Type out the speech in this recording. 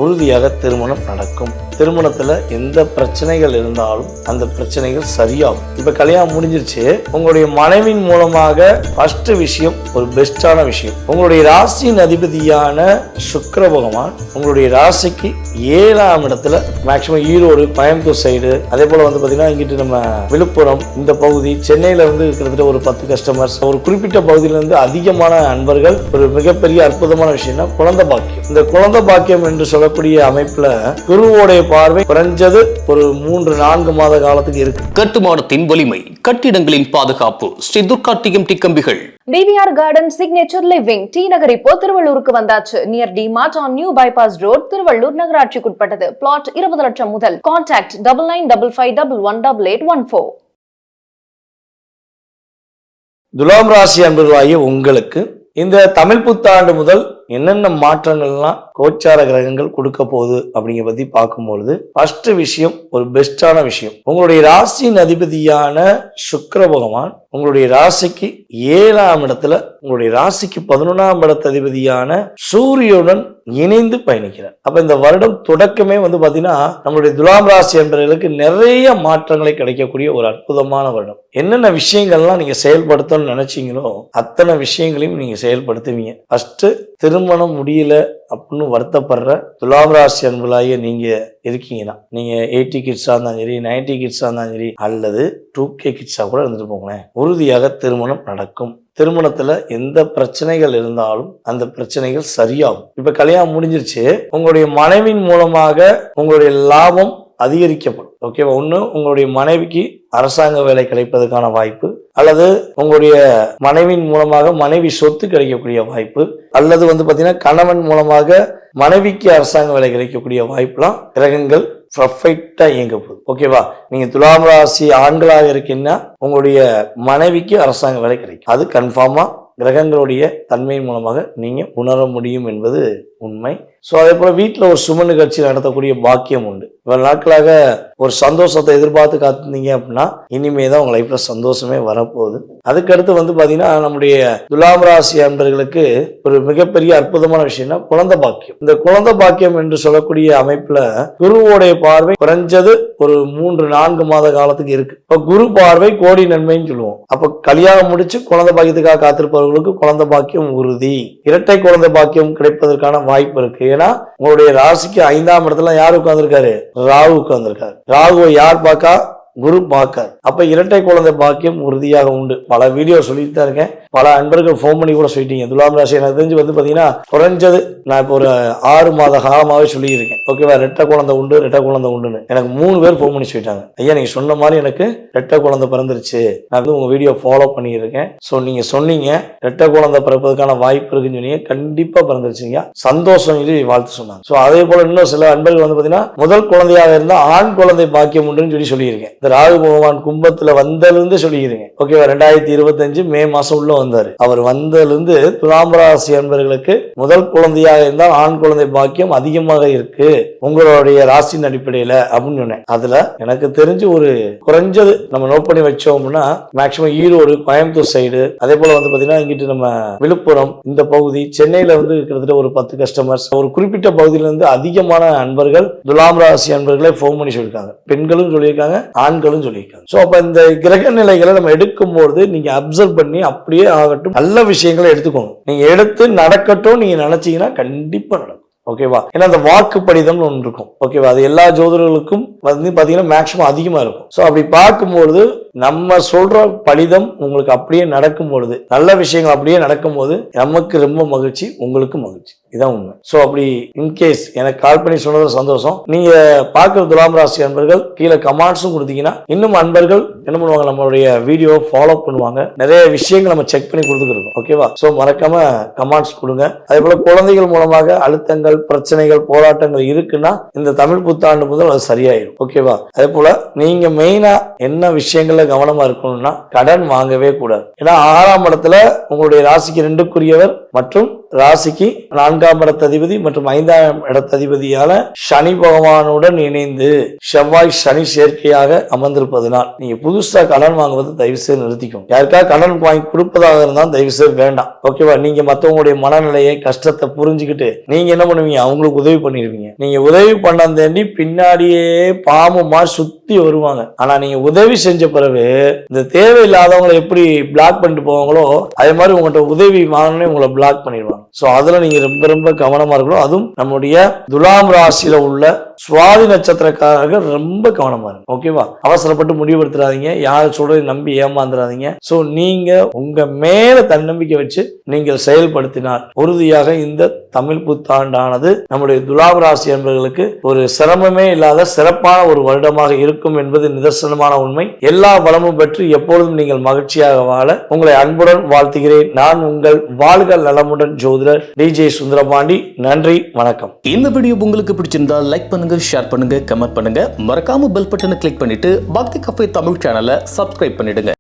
உறுதியாக திருமணம் நடக்கும். திருமணத்துல எந்த பிரச்சனைகள் இருந்தாலும் அந்த பிரச்சனைகள் சரியாகும். இப்ப கல்யாணம் முடிஞ்சிருச்சு, உங்களுடைய மனைவியின் மூலமாக ஃபர்ஸ்ட் விஷயம் ஒரு பெஸ்டான விஷயம், உங்களுடைய ராசியின் அதிபதியான சுக்கிர பகவான் உங்களுடைய ராசிக்கு 7ஆம் இடத்துல, மேக்சிமம் ஈரோடு கோயம்புத்தூர் சைடு, அதே போல பாத்தீங்கன்னா இங்கிட்டு நம்ம விழுப்புரம் இந்த பகுதி, சென்னையில கிட்டத்தட்ட ஒரு 10 கஸ்டமர்ஸ், ஒரு குறிப்பிட்ட பகுதியில இருந்து அதிகமான அன்பர்கள். ஒரு மிகப்பெரிய அற்புதமான விஷயம்னா குழந்தை பாக்கியம். இந்த குழந்தை பாக்கியம் என்று சொல்லக்கூடிய அமைப்புல குருவோடைய பார்வை குறைஞ்சது ஒரு 3-4 மாத காலத்துக்கு இருக்கு. கட்டுமானத்தின் வலிமை, கட்டிடங்களின் பாதுகாப்பு, ஸ்ரீ துர்கா டிஎம்டி கம்பிகள். TVR garden signature living T Nagar இப்போ திருவள்ளூருக்கு வந்தாச்சு. Near D Mart on new bypass road, திருவள்ளூர் நகராட்சிக்குட்பட்டது. பிளாட் 20 லட்சம் முதல். கான்டாக்ட் 9955511814. துலாம் ராசி அன்பர்களாகிய உங்களுக்கு இந்த தமிழ் புத்தாண்டு முதல் என்னென்ன மாற்றங்கள்லாம் கோச்சார கிரகங்கள் கொடுக்க போகுது அப்படிங்கிற பத்தி பார்க்கும்பொழுது ஃபர்ஸ்ட் விஷயம் ஒரு பெஸ்டான விஷயம், உங்களுடைய ராசியின் அதிபதியான சுக்கிர பகவான் உங்களுடைய ராசிக்கு 7ஆம் இடத்துல, உங்களுடைய ராசிக்கு 11ஆம் இடத்து அதிபதியான சூரியனுடன் இணைந்து பயணிக்கிறார். அப்ப இந்த வருடம் தொடக்கமே பாத்தீங்கன்னா நம்மளுடைய துலாம் ராசி என்பவர்களுக்கு நிறைய மாற்றங்களை கிடைக்கக்கூடிய ஒரு அற்புதமான வருடம். என்னென்ன விஷயங்கள்லாம் நீங்க செயல்படுத்தணும்னு நினைச்சீங்களோ அத்தனை விஷயங்களையும் நீங்க செயல்படுத்துவீங்க. ஃபர்ஸ்ட் திருமணம் முடியல அப்படின்னு வருத்தப்படுற துலாம் ராசி அன்பர்களாகிய நீங்க இருக்கீங்கன்னா, நீங்க 80 கிட்ஸா இருந்தாலும் சரி, 90 கிட்ஸா இருந்தாலும் சரி, அல்லது 2K கிட்ஸா கூட இருந்துட்டு போங்களேன், உறுதியாக திருமணம் நடக்கும். திருமணத்துல எந்த பிரச்சனைகள் இருந்தாலும் அந்த பிரச்சனைகள் சரியாகும். இப்ப கல்யாணம் முடிஞ்சிருச்சு, உங்களுடைய மனைவியின் மூலமாக உங்களுடைய லாபம் அதிகரிக்கப்படும். ஓகேவா? ஒண்ணு உங்களுடைய மனைவிக்கு அரசாங்க வேலை கிடைப்பதற்கான வாய்ப்பு, அல்லது உங்களுடைய மனைவியின் மூலமாக மனைவி சொத்து கிடைக்கக்கூடிய வாய்ப்பு, அல்லது பாத்தீங்கன்னா கணவன் மூலமாக மனைவிக்கு அரசாங்க வேலை கிடைக்கக்கூடிய வாய்ப்புலாம் கிரகங்கள் பர்ஃபெக்டா இயங்க போகுது. ஓகேவா? நீங்க துலாம் ராசி ஆண்களாக இருக்கீங்கன்னா உங்களுடைய மனைவிக்கு அரசாங்க வேலை கிடைக்கும். அது கன்ஃபார்மா கிரகங்களுடைய தன்மையின் மூலமாக நீங்க உணர முடியும் என்பது உண்மை. ஸோ அதே போல வீட்டில் ஒரு சும நிகழ்ச்சி நடத்தக்கூடிய பாக்கியம் உண்டு. இவ்வளவு நாட்களாக ஒரு சந்தோஷத்தை எதிர்பார்த்து காத்திருந்தீங்க அப்படின்னா இனிமே தான் உங்க லைஃப்ல சந்தோஷமே வரப்போகுது. அதுக்கடுத்து பாத்தீங்கன்னா நம்முடைய துலாம் ராசி அன்பர்களுக்கு ஒரு மிகப்பெரிய அற்புதமான விஷயம்னா குழந்தை பாக்கியம். இந்த குழந்தை பாக்கியம் என்று சொல்லக்கூடிய அமைப்புல குருவோடைய பார்வை குறைஞ்சது ஒரு 3-4 மாத காலத்துக்கு இருக்கு. இப்ப குரு பார்வை கோடி நன்மைன்னு சொல்லுவோம். அப்ப கல்யாணம் முடிச்சு குழந்தை பாக்கியத்துக்காக காத்திருப்பவர்களுக்கு குழந்தை பாக்கியம் உறுதி. இரட்டை குழந்தை பாக்கியம் கிடைப்பதற்கான வாய்ப்பு இருக்கு. ஏன்னா உங்களுடைய ராசிக்கு 5ஆம் இடத்துல யார் உட்கார்ந்துருக்காரு? ராகு உட்கார்ந்துருக்காரு. ராகுவை யார் பார்க்கா? குரு பார்க்கார். அப்ப இரட்டை குழந்தை பாக்கியம் உறுதியாக உண்டு. பல வீடியோ சொல்லிட்டு தான் இருக்கேன். பல அன்பர்கள் ஃபோன் பண்ணி கூட சொல்லிட்டீங்க. துலாம் ராசி எனக்கு தெரிஞ்சு பாத்தீங்கன்னா குறைஞ்சது நான் இப்போ ஒரு 6 மாத காலமாவே சொல்லியிருக்கேன். ஓகேவா? ரெட்டை குழந்தை உண்டு, ரெட்டை குழந்தை உண்டுன்னு எனக்கு 3 பேர் ஃபோன் பண்ணி சொல்லிட்டாங்க. ஐயா நீங்க சொன்ன மாதிரி எனக்கு ரெட்டை குழந்தை பிறந்துருச்சு, நான் உங்க வீடியோ ஃபாலோ பண்ணியிருக்கேன். ஸோ நீங்க சொன்னீங்க ரெட்டை குழந்தை பிறப்பதற்கான வாய்ப்பு இருக்குன்னு சொன்னீங்க. கண்டிப்பா பிறந்துருச்சுங்க, சந்தோஷம் சொல்லி வாழ்த்து சொன்னாங்க. ஸோ அதே போல இன்னும் சில அன்பர்கள் பாத்தீங்கன்னா முதல் குழந்தையாக இருந்தா ஆண் குழந்தை பாக்கியம் உண்டுன்னு சொல்லியிருக்கேன். இந்த ராகு பகவான் கும்பத்துல வந்ததிலிருந்து சொல்லிக்கிறீங்க. ஓகேவா? 2025 மே மாசம் உள்ள வந்தாரு. அவர் வந்ததிலிருந்து துலாம் ராசி அன்பர்களுக்கு முதல் குழந்தையாக இருந்தால் ஆண் குழந்தை பாக்கியம் அதிகமாக இருக்கு உங்களுடைய ராசியின் அடிப்படையில அப்படின்னு சொன்னேன். அதுல எனக்கு தெரிஞ்சு ஒரு குறைஞ்சது நம்ம நோட் பண்ணி வச்சோம்னா மேக்சிமம் ஈரோடு கோயம்புத்தூர் சைடு, அதே போல பாத்தீங்கன்னா இங்கிட்டு நம்ம விழுப்புரம் இந்த பகுதி, சென்னையில கிட்டத்தட்ட ஒரு 10 கஸ்டமர்ஸ், ஒரு குறிப்பிட்ட பகுதியில இருந்து அதிகமான அன்பர்கள் துலாம் ராசி அன்பர்களே போன் பண்ணி சொல்லியிருக்காங்க. பெண்களும் சொல்லியிருக்காங்க, ஆண்களும் சொல்லியிருக்காங்க. சோ அப்ப இந்த கிரக நிலைகளை நம்ம எடுக்கும்போது நீங்க அப்சர்வ் பண்ணி அப்படியே ஆகட்டும், நல்ல விஷயங்களை எடுத்துக்கோங்க. நீங்க எடுத்து நடக்கட்டும் நீங்க நினைச்சீங்கன்னா கண்டிப்பா நடக்கும். ஓகேவா? ஏன்னா அந்த வாக்கு படிதம்னு ஒன்று இருக்கும். ஓகேவா? அது எல்லா ஜோதிடர்களுக்கும் பாத்தீங்கன்னா மேக்சிமம் அதிகமா இருக்கும். சோ அப்படி பார்க்கும்போது நம்ம சொல்ற படிதம் உங்களுக்கு அப்படியே நடக்கும் பொழுது, நல்ல விஷயங்கள் அப்படியே நடக்கும் போது நமக்கு ரொம்ப மகிழ்ச்சி, உங்களுக்கு மகிழ்ச்சி. இதான் உண்மை. சோ அப்படி இன்கேஸ் எனக்கு கால் பண்ணி சொன்னது சந்தோஷம். நீங்க பார்க்குற துலாம் ராசி அன்பர்கள் கீழே கமெண்ட்ஸும் கொடுத்தீங்கன்னா இன்னும் அன்பர்கள் என்ன பண்ணுவாங்க, நம்மளுடைய வீடியோ ஃபாலோ பண்ணுவாங்க. நிறைய விஷயங்கள் நம்ம செக் பண்ணி கொடுத்துருக்கோம். ஓகேவா? சோ மறக்காம கமெண்ட்ஸ் கொடுங்க. அதே போல குழந்தைகள் மூலமாக அழுத்தங்கள், பிரச்சனைகள், போராட்டங்கள் இருக்குன்னா இந்த தமிழ் புத்தாண்டு முதல் அது சரியாயிடும். ஓகேவா? அதே போல நீங்க மெயினா என்ன விஷயங்கள்ல கவனமா இருக்கணும்னா கடன் வாங்கவே கூடாது. ஏன்னா 6ஆம் இடத்துல உங்களுடைய ராசிக்கு 2க்குரியவர் மற்றும் ராசிக்கு 4ஆம் இடத்ததிபதி மற்றும் 5ஆம் இடத்ததிபதியால சனி பகவானுடன் இணைந்து செவ்வாய் சனி சேர்க்கையாக அமர்ந்திருப்பதனால் நீங்க புதுசா கடன் வாங்குவது தயவு செய்து நிறுத்திக்கும். யாருக்காவது கடன் வாங்கி கொடுப்பதாக இருந்தால் தயவு செய்து வேண்டாம். ஓகேவா? நீங்க மற்றவங்களுடைய மனநிலையை கஷ்டத்தை புரிஞ்சுக்கிட்டு நீங்க என்ன பண்ணுவீங்க? அவங்களுக்கு உதவி பண்ணிருவீங்க. நீங்க உதவி பண்ணி பின்னாடியே பாம்பு மாதிரி சுத்தி வருவாங்க. ஆனா நீங்க உதவி செஞ்ச பிறகு இந்த தேவையில்லாதவங்களை எப்படி பிளாக் பண்ணிட்டு போவாங்களோ அதே மாதிரி உங்கள்கிட்ட உதவி வாங்கணும்னு உங்களை பிளாக் பண்ணிடுவாங்க. சோ அதுல நீங்க ரொம்ப ரொம்ப கவனமா இருக்கணும். அதுவும் நம்முடைய துலாம் ராசியில உள்ள சுவாதி நட்சத்திரக்காரர்கள் ரொம்ப கவனமா இருக்கும். ஓகேவா? அவசரப்பட்டு முடிவெடுத்துறாதீங்க. யார் சொல்றதை நம்பி ஏமாந்துடாதீங்க. சோ நீங்க உங்க மேல தன்னம்பிக்கை வச்சு நீங்கள் செயல்படுத்தினால் உறுதியாக இந்த தமிழ் புத்தாண்டானது நம்முடைய துலாம் ராசி என்பவர்களுக்கு ஒரு சிரமமே இல்லாத சிறப்பான ஒரு வருடமாக இருக்கும் என்பது நிதர்சனமான உண்மை. எல்லா வளமும் பெற்று எப்பொழுதும் நீங்கள் மகிழ்ச்சியாக வாழ உங்களை அன்புடன் வாழ்த்துகிறேன். நான் உங்கள் வாழ்க நலமுடன் ஜோதிடர் DJ சுந்தரபாண்டி. நன்றி, வணக்கம். இந்த வீடியோ உங்களுக்கு பிடிச்சிருந்தா லைக் பண்ணுங்க, ஷேர் பண்ணுங்க, கமெண்ட் பண்ணுங்க. மறக்காம பெல் பட்டனை கிளிக் பண்ணிட்டு பக்தி கஃபே தமிழ் சேனலை சப்ஸ்கிரைப் பண்ணிடுங்க.